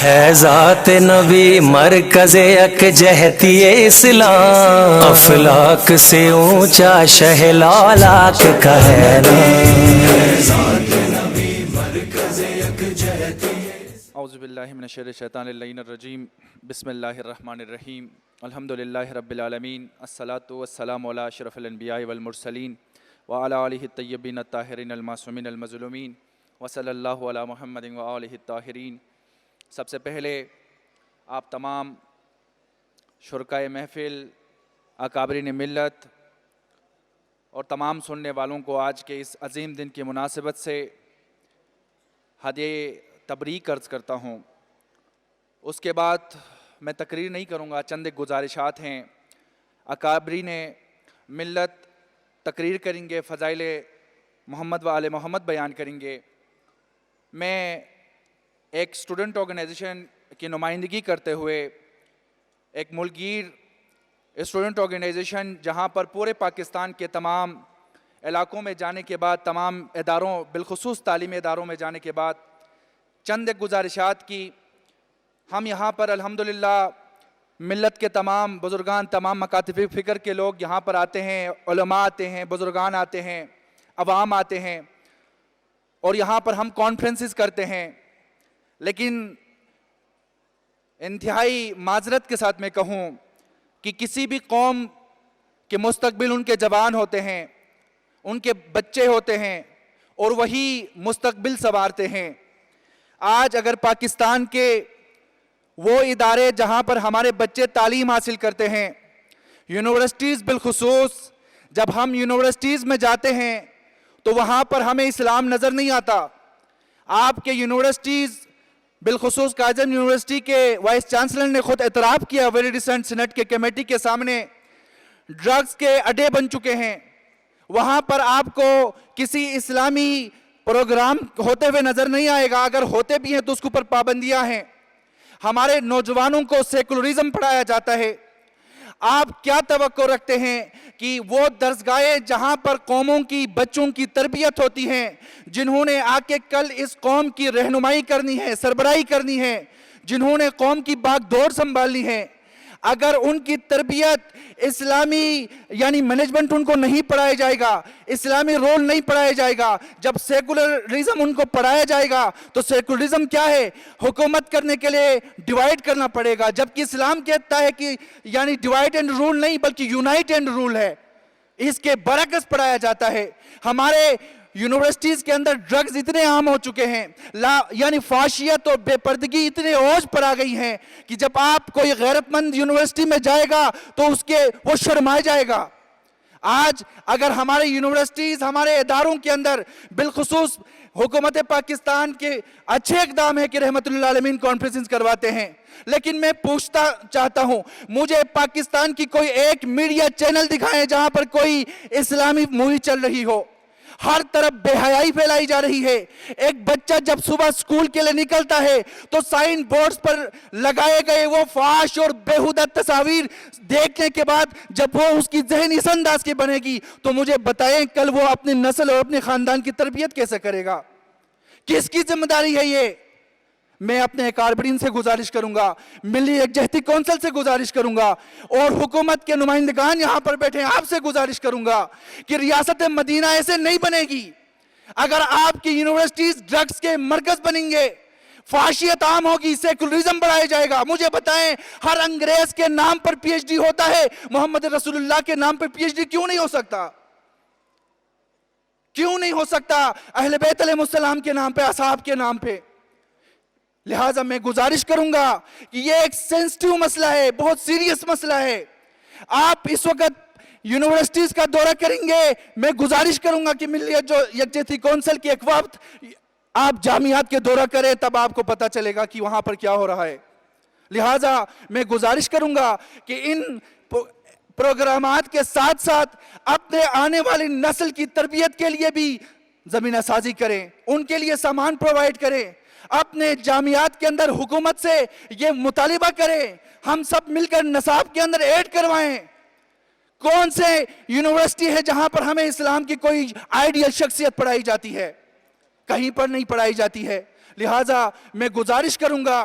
ہے ذات نبی مرکز یکجہتی اسلام، افلاک سے اونچا شہ لالاک کا ہے اعوذ باللہ من الشر الشیطان اللعین الرجیم، بسم اللہ الرحمن الرحیم، الحمدللہ رب العالمین، الصلاة والسلام علی اشرف الانبیاء والمرسلین وعلی آلہ الطیبین الطاہرین المعصومین المظلومین وصلی اللہ علی محمد وآلہ الطاہرین۔ سب سے پہلے آپ تمام شرکائے محفل، اکابرین ملت اور تمام سننے والوں کو آج کے اس عظیم دن کی مناسبت سے ہدیہ تبریک عرض کرتا ہوں۔ اس کے بعد میں تقریر نہیں کروں گا، چند ایک گزارشات ہیں۔ اکابرین ملت تقریر کریں گے، فضائل محمد و آل محمد بیان کریں گے۔ میں ایک اسٹوڈنٹ آرگنائزیشن کی نمائندگی کرتے ہوئے، ایک ملک گیر اسٹوڈنٹ آرگنائزیشن جہاں پر پورے پاکستان کے تمام علاقوں میں جانے کے بعد، تمام اداروں بالخصوص تعلیمی اداروں میں جانے کے بعد چند ایک گزارشات کی۔ ہم یہاں پر الحمدللہ ملت کے تمام بزرگان، تمام مکاتب فکر کے لوگ یہاں پر آتے ہیں، علماء آتے ہیں، بزرگان آتے ہیں، عوام آتے ہیں، اور یہاں پر ہم کانفرنسز کرتے ہیں۔ لیکن انتہائی معذرت کے ساتھ میں کہوں کہ کسی بھی قوم کے مستقبل ان کے جوان ہوتے ہیں، ان کے بچے ہوتے ہیں، اور وہی مستقبل سنوارتے ہیں۔ آج اگر پاکستان کے وہ ادارے جہاں پر ہمارے بچے تعلیم حاصل کرتے ہیں، یونیورسٹیز بالخصوص، جب ہم یونیورسٹیز میں جاتے ہیں تو وہاں پر ہمیں اسلام نظر نہیں آتا۔ آپ کے یونیورسٹیز بالخصوص قائد یونیورسٹی کے وائس چانسلر نے خود اعتراف کیا ویری ریسنٹ سینٹ کے کمیٹی کے سامنے، ڈرگز کے اڈے بن چکے ہیں۔ وہاں پر آپ کو کسی اسلامی پروگرام ہوتے ہوئے نظر نہیں آئے گا، اگر ہوتے بھی ہیں تو اس کے اوپر پابندیاں ہیں۔ ہمارے نوجوانوں کو سیکولرزم پڑھایا جاتا ہے۔ آپ کیا توقع رکھتے ہیں کہ وہ درسگاہیں جہاں پر قوموں کی بچوں کی تربیت ہوتی ہیں، جنہوں نے آ کے کل اس قوم کی رہنمائی کرنی ہے، سربراہی کرنی ہے، جنہوں نے قوم کی باغ دور سنبھالنی ہے، اگر ان کی تربیت اسلامی یعنی مینجمنٹ ان کو نہیں پڑھایا جائے گا، اسلامی رول نہیں پڑھایا جائے گا، جب سیکولرزم ان کو پڑھایا جائے گا تو سیکولرزم کیا ہے؟ حکومت کرنے کے لیے ڈیوائیڈ کرنا پڑے گا، جبکہ اسلام کہتا ہے کہ یعنی ڈیوائیڈ اینڈ رول نہیں بلکہ یونائٹ اینڈ رول ہے۔ اس کے برعکس پڑھایا جاتا ہے۔ ہمارے یونیورسٹیز کے اندر ڈرگز اتنے عام ہو چکے ہیں، یعنی فحاشیت اور بے پردگی اتنے اوج پر آ گئی ہیں کہ جب آپ کوئی غیرت مند یونیورسٹی میں جائے گا تو وہ شرمائے جائے گا۔ آج اگر ہمارے یونیورسٹیز، ہمارے اداروں کے اندر بالخصوص حکومت پاکستان کے اچھے اقدام ہے کہ رحمت اللہ عالمین کانفرنسز کرواتے ہیں، لیکن میں پوچھتا چاہتا ہوں، مجھے پاکستان کی کوئی ایک میڈیا چینل دکھائیں جہاں پر کوئی اسلامی مووی چل رہی ہو۔ ہر طرف بے حیائی پھیلائی جا رہی ہے۔ ایک بچہ جب صبح سکول کے لیے نکلتا ہے تو سائن بورڈز پر لگائے گئے وہ فحش اور بیہودہ تصاویر دیکھنے کے بعد جب وہ اس کی ذہن اس انداز کی بنے گی تو مجھے بتائیں کل وہ اپنی نسل اور اپنے خاندان کی تربیت کیسے کرے گا؟ کس کی ذمہ داری ہے یہ؟ میں اپنے اکابرین سے گزارش کروں گا، ملی یکجہتی کونسل سے گزارش کروں گا، اور حکومت کے نمائندگان یہاں پر بیٹھے ہیں آپ سے گزارش کروں گا کہ ریاست مدینہ ایسے نہیں بنے گی۔ اگر آپ کی یونیورسٹیز ڈرگز کے مرکز بنیں گے، فحاشیت عام ہوگی، سیکولرزم بڑھایا جائے گا۔ مجھے بتائیں ہر انگریز کے نام پر پی ایچ ڈی ہوتا ہے، محمد رسول اللہ کے نام پر پی ایچ ڈی کیوں نہیں ہو سکتا؟ کیوں نہیں ہو سکتا اہل بیت علیہ السلام کے نام پہ، اصحاب کے نام پہ؟ لہٰذا میں گزارش کروں گا کہ یہ ایک سینسٹیو مسئلہ ہے، بہت سیریس مسئلہ ہے۔ آپ اس وقت یونیورسٹیز کا دورہ کریں گے، میں گزارش کروں گا کہ ملی یکجہتی کونسل کی ایک وقت آپ جامعات کے دورہ کریں، تب آپ کو پتہ چلے گا کہ وہاں پر کیا ہو رہا ہے۔ لہٰذا میں گزارش کروں گا کہ ان پروگرامات کے ساتھ ساتھ اپنے آنے والی نسل کی تربیت کے لیے بھی زمینہ سازی کریں، ان کے لیے سامان پرووائڈ کریں۔ اپنے جامعات کے اندر حکومت سے یہ مطالبہ کریں، ہم سب مل کر نصاب کے اندر ایڈ کروائیں۔ کون سے یونیورسٹی ہے جہاں پر ہمیں اسلام کی کوئی آئیڈیل شخصیت پڑھائی جاتی ہے؟ کہیں پر نہیں پڑھائی جاتی ہے۔ لہٰذا میں گزارش کروں گا